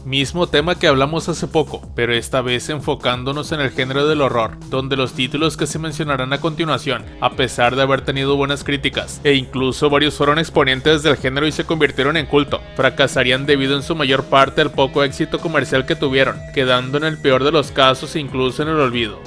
Mismo tema que hablamos hace poco, pero esta vez enfocándonos en el género del horror, donde los títulos que se mencionarán a continuación, a pesar de haber tenido buenas críticas, e incluso varios fueron exponentes del género y se convirtieron en culto, fracasarían debido en su mayor parte al poco éxito comercial que tuvieron, quedando en el peor de los casos incluso en el olvido.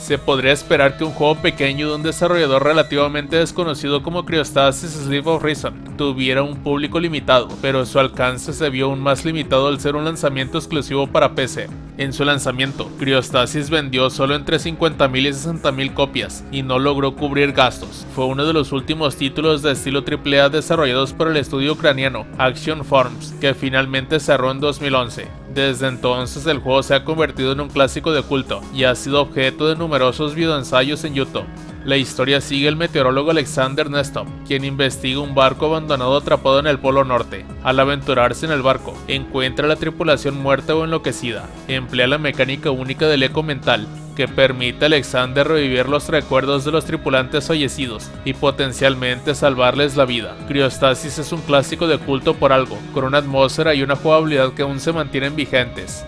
Se podría esperar que un juego pequeño de un desarrollador relativamente desconocido como Cryostasis Sleep of Reason tuviera un público limitado, pero su alcance se vio aún más limitado al ser un lanzamiento exclusivo para PC. En su lanzamiento, Cryostasis vendió solo entre 50.000 y 60.000 copias y no logró cubrir gastos. Fue uno de los últimos títulos de estilo AAA desarrollados por el estudio ucraniano Action Forms, que finalmente cerró en 2011. Desde entonces el juego se ha convertido en un clásico de culto y ha sido objeto de numerosos videoensayos en YouTube. La historia sigue al meteorólogo Alexander Nestov, quien investiga un barco abandonado atrapado en el Polo Norte. Al aventurarse en el barco, encuentra a la tripulación muerta o enloquecida. Emplea la mecánica única del eco mental, que permite a Alexander revivir los recuerdos de los tripulantes fallecidos y potencialmente salvarles la vida. Cryostasis es un clásico de culto por algo, con una atmósfera y una jugabilidad que aún se mantienen vigentes.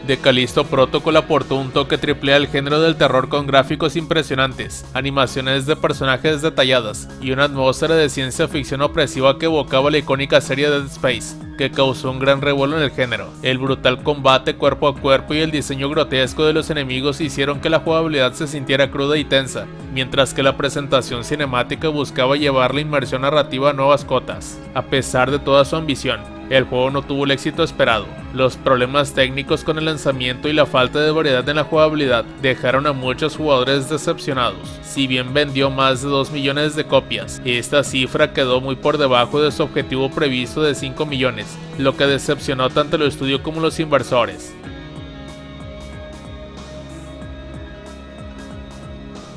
The Callisto Protocol aportó un toque AAA al género del terror con gráficos impresionantes, animaciones de personajes detalladas y una atmósfera de ciencia ficción opresiva que evocaba la icónica serie Dead Space, que causó un gran revuelo en el género. El brutal combate cuerpo a cuerpo y el diseño grotesco de los enemigos hicieron que la jugabilidad se sintiera cruda y tensa, mientras que la presentación cinemática buscaba llevar la inmersión narrativa a nuevas cotas. A pesar de toda su ambición, el juego no tuvo el éxito esperado. Los problemas técnicos con el lanzamiento y la falta de variedad en la jugabilidad dejaron a muchos jugadores decepcionados. Si bien vendió más de 2 millones de copias, esta cifra quedó muy por debajo de su objetivo previsto de 5 millones, lo que decepcionó tanto al estudio como a los inversores.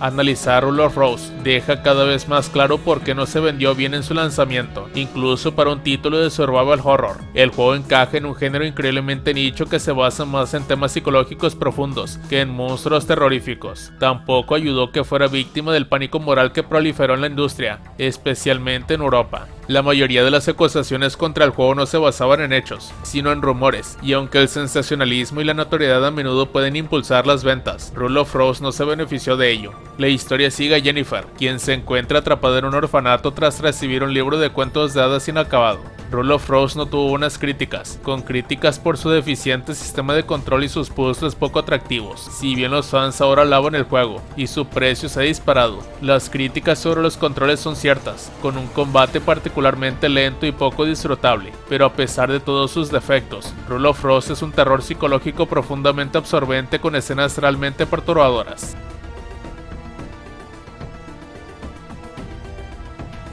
Analizar Rule of Rose deja cada vez más claro por qué no se vendió bien en su lanzamiento, incluso para un título de survival horror. El juego encaja en un género increíblemente nicho que se basa más en temas psicológicos profundos que en monstruos terroríficos. Tampoco ayudó que fuera víctima del pánico moral que proliferó en la industria, especialmente en Europa. La mayoría de las acusaciones contra el juego no se basaban en hechos, sino en rumores, y aunque el sensacionalismo y la notoriedad a menudo pueden impulsar las ventas, Rule of Rose no se benefició de ello. La historia sigue a Jennifer, quien se encuentra atrapada en un orfanato tras recibir un libro de cuentos de hadas inacabado. Rule of Rose no tuvo buenas críticas, con críticas por su deficiente sistema de control y sus puzzles poco atractivos. Si bien los fans ahora alaban el juego, y su precio se ha disparado, las críticas sobre los controles son ciertas, con un combate particularmente lento y poco disfrutable, pero a pesar de todos sus defectos, Rule of Rose es un terror psicológico profundamente absorbente con escenas realmente perturbadoras.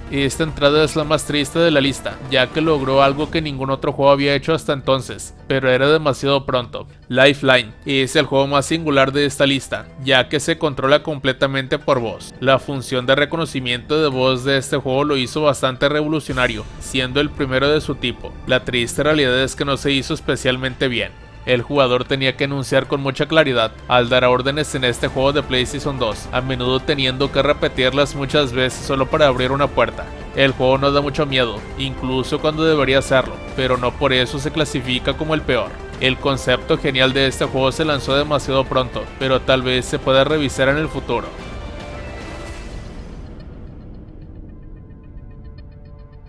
Esta entrada es la más triste de la lista, ya que logró algo que ningún otro juego había hecho hasta entonces, pero era demasiado pronto. Lifeline es el juego más singular de esta lista, ya que se controla completamente por voz. La función de reconocimiento de voz de este juego lo hizo bastante revolucionario, siendo el primero de su tipo. La triste realidad es que no se hizo especialmente bien. El jugador tenía que enunciar con mucha claridad al dar órdenes en este juego de PlayStation 2, a menudo teniendo que repetirlas muchas veces solo para abrir una puerta. El juego no da mucho miedo, incluso cuando debería hacerlo, pero no por eso se clasifica como el peor. El concepto genial de este juego se lanzó demasiado pronto, pero tal vez se pueda revisar en el futuro.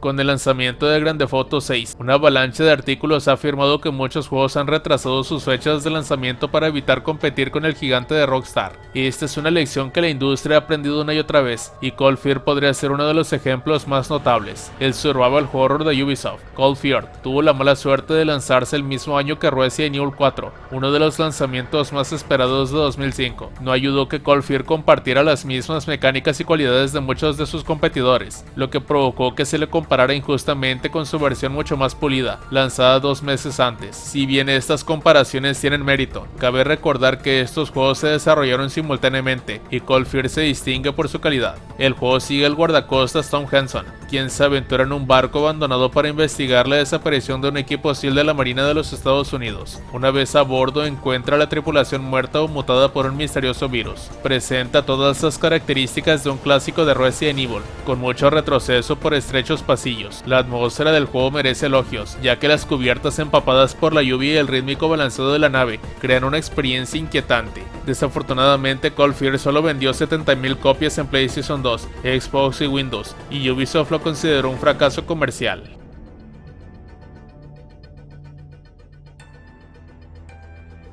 Con el lanzamiento de Grand Theft Auto 6, una avalancha de artículos ha afirmado que muchos juegos han retrasado sus fechas de lanzamiento para evitar competir con el gigante de Rockstar. Esta es una lección que la industria ha aprendido una y otra vez, y Cold Fear podría ser uno de los ejemplos más notables. El survival horror de Ubisoft, Cold Fear, tuvo la mala suerte de lanzarse el mismo año que Resident Evil 4, uno de los lanzamientos más esperados de 2005. No ayudó que Cold Fear compartiera las mismas mecánicas y cualidades de muchos de sus competidores, lo que provocó que se le comparara injustamente con su versión mucho más pulida, lanzada 2 meses antes. Si bien estas comparaciones tienen mérito, cabe recordar que estos juegos se desarrollaron simultáneamente y Cold Fear se distingue por su calidad. El juego sigue al guardacostas Tom Henson, quien se aventura en un barco abandonado para investigar la desaparición de un equipo SEAL de la Marina de los Estados Unidos. Una vez a bordo encuentra a la tripulación muerta o mutada por un misterioso virus. Presenta todas las características de un clásico de Resident Evil, con mucho retroceso por estrechos pasillos. La atmósfera del juego merece elogios, ya que las cubiertas empapadas por la lluvia y el rítmico balanceo de la nave crean una experiencia inquietante. Desafortunadamente, Cold Fear solo vendió 70,000 copias en PlayStation 2, Xbox y Windows, y Ubisoft lo consideró un fracaso comercial.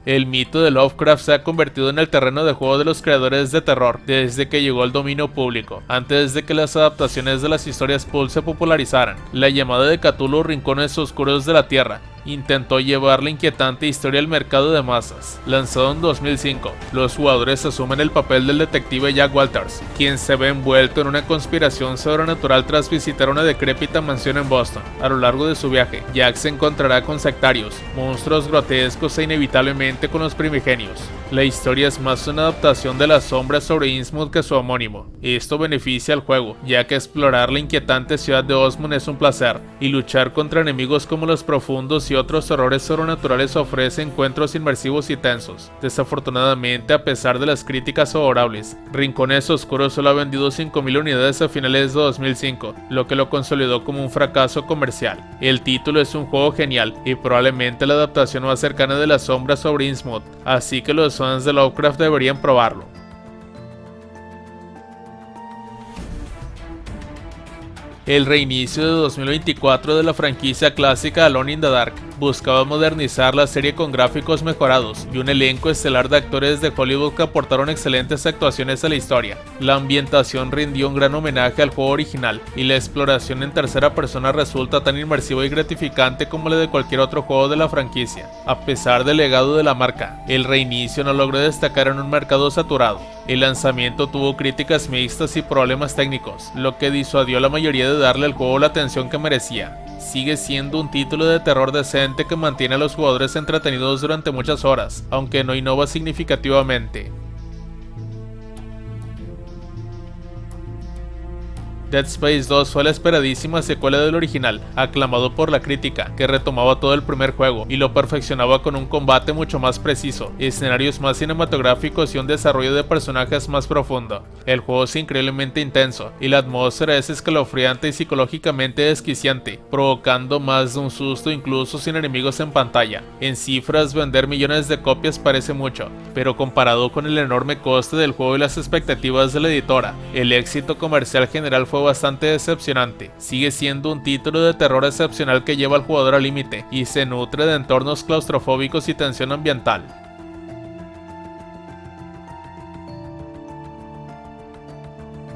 El mito de Lovecraft se ha convertido en el terreno de juego de los creadores de terror desde que llegó al dominio público, antes de que las adaptaciones de las historias pulp se popularizaran. La llamada de Cthulhu Rincones Oscuros de la Tierra intentó llevar la inquietante historia al mercado de masas. Lanzado en 2005, los jugadores asumen el papel del detective Jack Walters, quien se ve envuelto en una conspiración sobrenatural tras visitar una decrépita mansión en Boston. A lo largo de su viaje, Jack se encontrará con sectarios, monstruos grotescos e inevitablemente con los primigenios. La historia es más una adaptación de Las Sombras sobre Innsmouth que su homónimo. Esto beneficia al juego, ya que explorar la inquietante ciudad de Osmond es un placer, y luchar contra enemigos como los profundos y otros horrores sobrenaturales ofrece encuentros inmersivos y tensos. Desafortunadamente, a pesar de las críticas favorables, Rincones Oscuros solo ha vendido 5,000 unidades a finales de 2005, lo que lo consolidó como un fracaso comercial. El título es un juego genial y probablemente la adaptación más cercana de Las Sombras sobre Innsmouth, así que los fans de Lovecraft deberían probarlo. El reinicio de 2024 de la franquicia clásica Alone in the Dark buscaba modernizar la serie con gráficos mejorados y un elenco estelar de actores de Hollywood que aportaron excelentes actuaciones a la historia. La ambientación rindió un gran homenaje al juego original y la exploración en tercera persona resulta tan inmersiva y gratificante como la de cualquier otro juego de la franquicia. A pesar del legado de la marca, el reinicio no logró destacar en un mercado saturado. El lanzamiento tuvo críticas mixtas y problemas técnicos, lo que disuadió a la mayoría de darle al juego la atención que merecía. Sigue siendo un título de terror decente que mantiene a los jugadores entretenidos durante muchas horas, aunque no innova significativamente. Dead Space 2 fue la esperadísima secuela del original, aclamado por la crítica, que retomaba todo el primer juego y lo perfeccionaba con un combate mucho más preciso, escenarios más cinematográficos y un desarrollo de personajes más profundo. El juego es increíblemente intenso y la atmósfera es escalofriante y psicológicamente desquiciante, provocando más de un susto incluso sin enemigos en pantalla. En cifras, vender millones de copias parece mucho, pero comparado con el enorme coste del juego y las expectativas de la editora, el éxito comercial general fue bastante decepcionante. Sigue siendo un título de terror excepcional que lleva al jugador al límite y se nutre de entornos claustrofóbicos y tensión ambiental.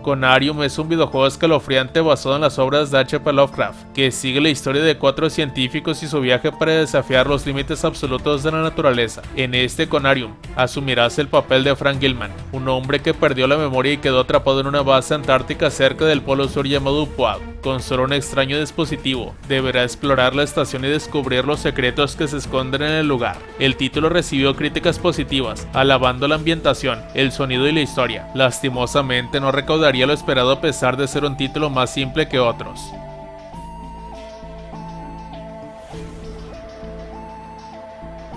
Conarium es un videojuego escalofriante basado en las obras de H.P. Lovecraft, que sigue la historia de 4 científicos y su viaje para desafiar los límites absolutos de la naturaleza. En este Conarium, asumirás el papel de Frank Gilman, un hombre que perdió la memoria y quedó atrapado en una base antártica cerca del polo sur llamado Upwad. Con solo un extraño dispositivo, deberá explorar la estación y descubrir los secretos que se esconden en el lugar. El título recibió críticas positivas, alabando la ambientación, el sonido y la historia. Lastimosamente no recaudaría lo esperado a pesar de ser un título más simple que otros.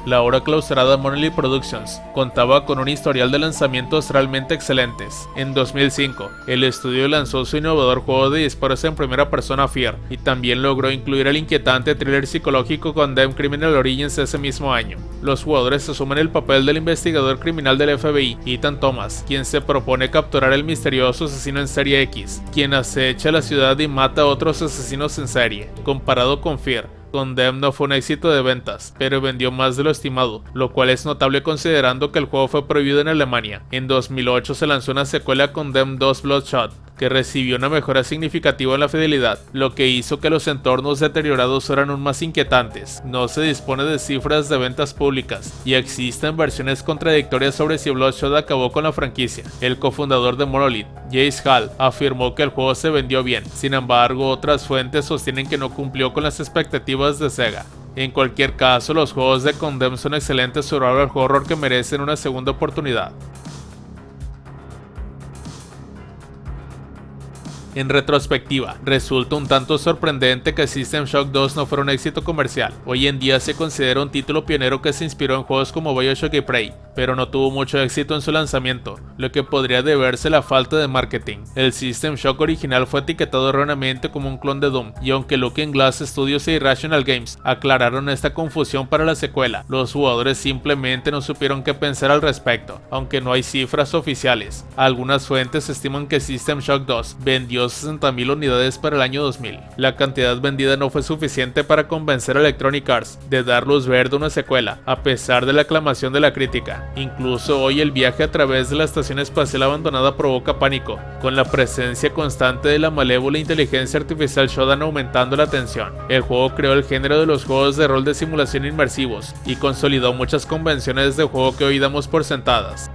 La ahora clausurada Monolith Productions contaba con un historial de lanzamientos realmente excelentes. En 2005, el estudio lanzó su innovador juego de disparos en primera persona Fear, y también logró incluir el inquietante thriller psicológico Condemned Criminal Origins ese mismo año. Los jugadores asumen el papel del investigador criminal del FBI, Ethan Thomas, quien se propone capturar el misterioso asesino en serie X, quien acecha la ciudad y mata a otros asesinos en serie. Comparado con Fear, Condemned no fue un éxito de ventas, pero vendió más de lo estimado, lo cual es notable considerando que el juego fue prohibido en Alemania. En 2008 se lanzó una secuela Condemned 2 Bloodshot, que recibió una mejora significativa en la fidelidad, lo que hizo que los entornos deteriorados fueran aún más inquietantes. No se dispone de cifras de ventas públicas, y existen versiones contradictorias sobre si Bloodshot acabó con la franquicia. El cofundador de Monolith, Jace Hall, afirmó que el juego se vendió bien, sin embargo otras fuentes sostienen que no cumplió con las expectativas de Sega. En cualquier caso, los juegos de Condemned son excelentes survival horror que merecen una segunda oportunidad. En retrospectiva, resulta un tanto sorprendente que System Shock 2 no fuera un éxito comercial. Hoy en día se considera un título pionero que se inspiró en juegos como BioShock y Prey, pero no tuvo mucho éxito en su lanzamiento, lo que podría deberse a la falta de marketing. El System Shock original fue etiquetado erróneamente como un clon de Doom, y aunque Looking Glass Studios e Irrational Games aclararon esta confusión para la secuela, los jugadores simplemente no supieron qué pensar al respecto, aunque no hay cifras oficiales. Algunas fuentes estiman que System Shock 2 vendió 60.000 unidades para el año 2000. La cantidad vendida no fue suficiente para convencer a Electronic Arts de dar luz verde a una secuela, a pesar de la aclamación de la crítica. Incluso hoy el viaje a través de la estación espacial abandonada provoca pánico, con la presencia constante de la malévola inteligencia artificial Shodan aumentando la tensión. El juego creó el género de los juegos de rol de simulación inmersivos y consolidó muchas convenciones de juego que hoy damos por sentadas.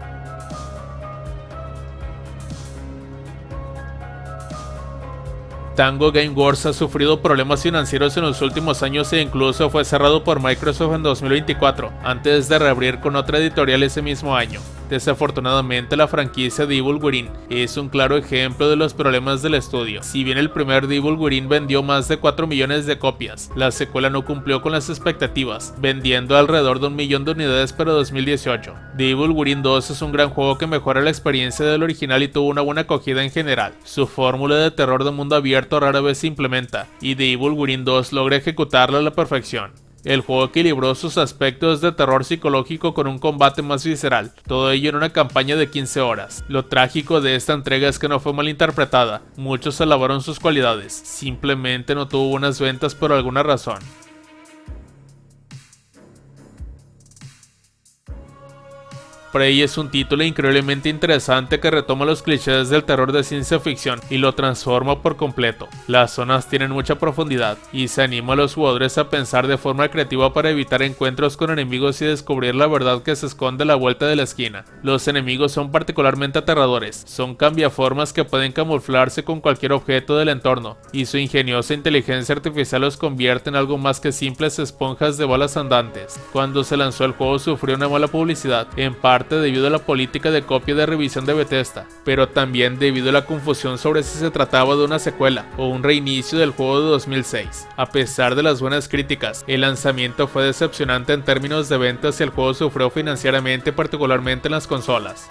Tango Gameworks ha sufrido problemas financieros en los últimos años e incluso fue cerrado por Microsoft en 2024, antes de reabrir con otra editorial ese mismo año. Desafortunadamente, la franquicia de Evil Within es un claro ejemplo de los problemas del estudio. Si bien el primer Evil Within vendió más de 4 millones de copias, la secuela no cumplió con las expectativas, vendiendo alrededor de 1 millón de unidades para 2018. The Evil Within 2 es un gran juego que mejora la experiencia del original y tuvo una buena acogida en general. Su fórmula de terror de mundo abierto rara vez se implementa, y The Evil Within 2 logra ejecutarla a la perfección. El juego equilibró sus aspectos de terror psicológico con un combate más visceral, todo ello en una campaña de 15 horas. Lo trágico de esta entrega es que no fue mal interpretada, muchos alabaron sus cualidades, simplemente no tuvo buenas ventas por alguna razón. Prey es un título increíblemente interesante que retoma los clichés del terror de ciencia ficción y lo transforma por completo. Las zonas tienen mucha profundidad y se anima a los jugadores a pensar de forma creativa para evitar encuentros con enemigos y descubrir la verdad que se esconde a la vuelta de la esquina. Los enemigos son particularmente aterradores, son cambiaformas que pueden camuflarse con cualquier objeto del entorno, y su ingeniosa inteligencia artificial los convierte en algo más que simples esponjas de balas andantes. Cuando se lanzó el juego sufrió una mala publicidad, en parte debido a la política de copia de revisión de Bethesda, pero también debido a la confusión sobre si se trataba de una secuela o un reinicio del juego de 2006. A pesar de las buenas críticas, el lanzamiento fue decepcionante en términos de ventas y el juego sufrió financieramente, particularmente en las consolas.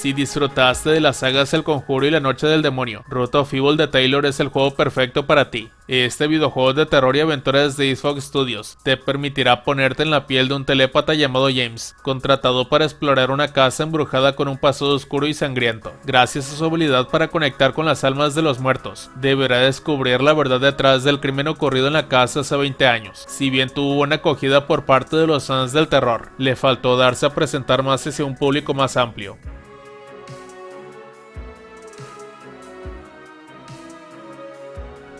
Si disfrutaste de las sagas El Conjuro y La Noche del Demonio, Root of Evil de Taylor es el juego perfecto para ti. Este videojuego de terror y aventuras de East Fox Studios te permitirá ponerte en la piel de un telépata llamado James, contratado para explorar una casa embrujada con un pasado oscuro y sangriento. Gracias a su habilidad para conectar con las almas de los muertos, deberá descubrir la verdad detrás del crimen ocurrido en la casa hace 20 años. Si bien tuvo buena acogida por parte de los fans del terror, le faltó darse a presentar más hacia un público más amplio.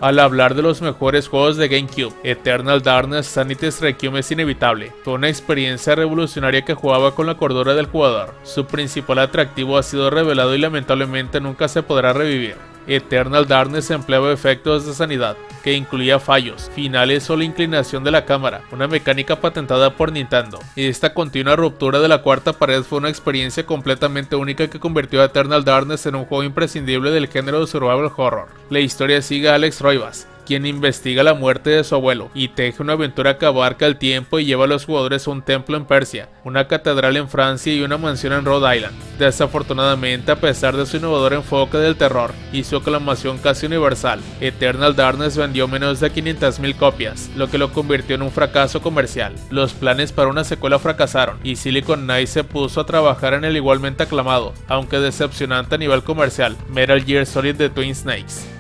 Al hablar de los mejores juegos de GameCube, Eternal Darkness Sanity's Requiem es inevitable. Fue una experiencia revolucionaria que jugaba con la cordura del jugador. Su principal atractivo ha sido revelado y lamentablemente nunca se podrá revivir. Eternal Darkness empleaba efectos de sanidad, que incluía fallos, finales o la inclinación de la cámara, una mecánica patentada por Nintendo. Esta continua ruptura de la cuarta pared fue una experiencia completamente única que convirtió a Eternal Darkness en un juego imprescindible del género de survival horror. La historia sigue a Alex Roivas, quien investiga la muerte de su abuelo y teje una aventura que abarca el tiempo y lleva a los jugadores a un templo en Persia, una catedral en Francia y una mansión en Rhode Island. Desafortunadamente, a pesar de su innovador enfoque del terror y su aclamación casi universal, Eternal Darkness vendió menos de 500.000 copias, lo que lo convirtió en un fracaso comercial. Los planes para una secuela fracasaron y Silicon Knights se puso a trabajar en el igualmente aclamado, aunque decepcionante a nivel comercial, Metal Gear Solid The Twin Snakes.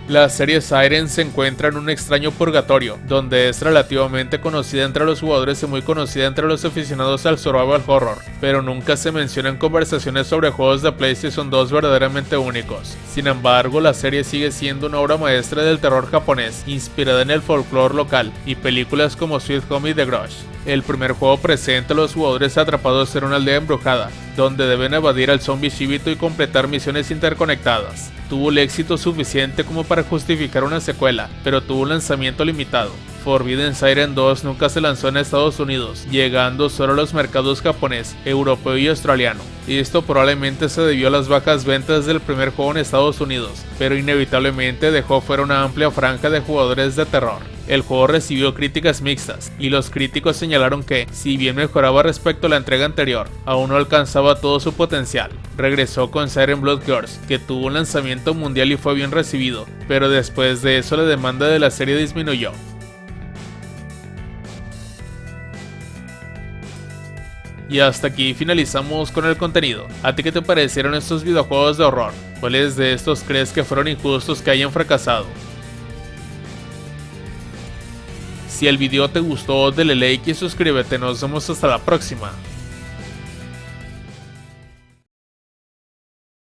La serie Siren se encuentra en un extraño purgatorio, donde es relativamente conocida entre los jugadores y muy conocida entre los aficionados al survival horror, pero nunca se mencionan conversaciones sobre juegos de PlayStation 2 verdaderamente únicos. Sin embargo, la serie sigue siendo una obra maestra del terror japonés, inspirada en el folclore local y películas como Sweet Home y The Grudge. El primer juego presenta a los jugadores atrapados en una aldea embrujada, donde deben evadir al zombie Shibito y completar misiones interconectadas. Tuvo el éxito suficiente como para justificar una secuela, pero tuvo un lanzamiento limitado. Forbidden Siren 2 nunca se lanzó en Estados Unidos, llegando solo a los mercados japonés, europeo y australiano. Y esto probablemente se debió a las bajas ventas del primer juego en Estados Unidos, pero inevitablemente dejó fuera una amplia franja de jugadores de terror. El juego recibió críticas mixtas, y los críticos señalaron que, si bien mejoraba respecto a la entrega anterior, aún no alcanzaba todo su potencial. Regresó con Siren Blood Curse, que tuvo un lanzamiento mundial y fue bien recibido, pero después de eso la demanda de la serie disminuyó. Y hasta aquí finalizamos con el contenido. ¿A ti qué te parecieron estos videojuegos de horror? ¿Cuáles de estos crees que fueron injustos que hayan fracasado? Si el video te gustó, dale like y suscríbete. Nos vemos hasta la próxima.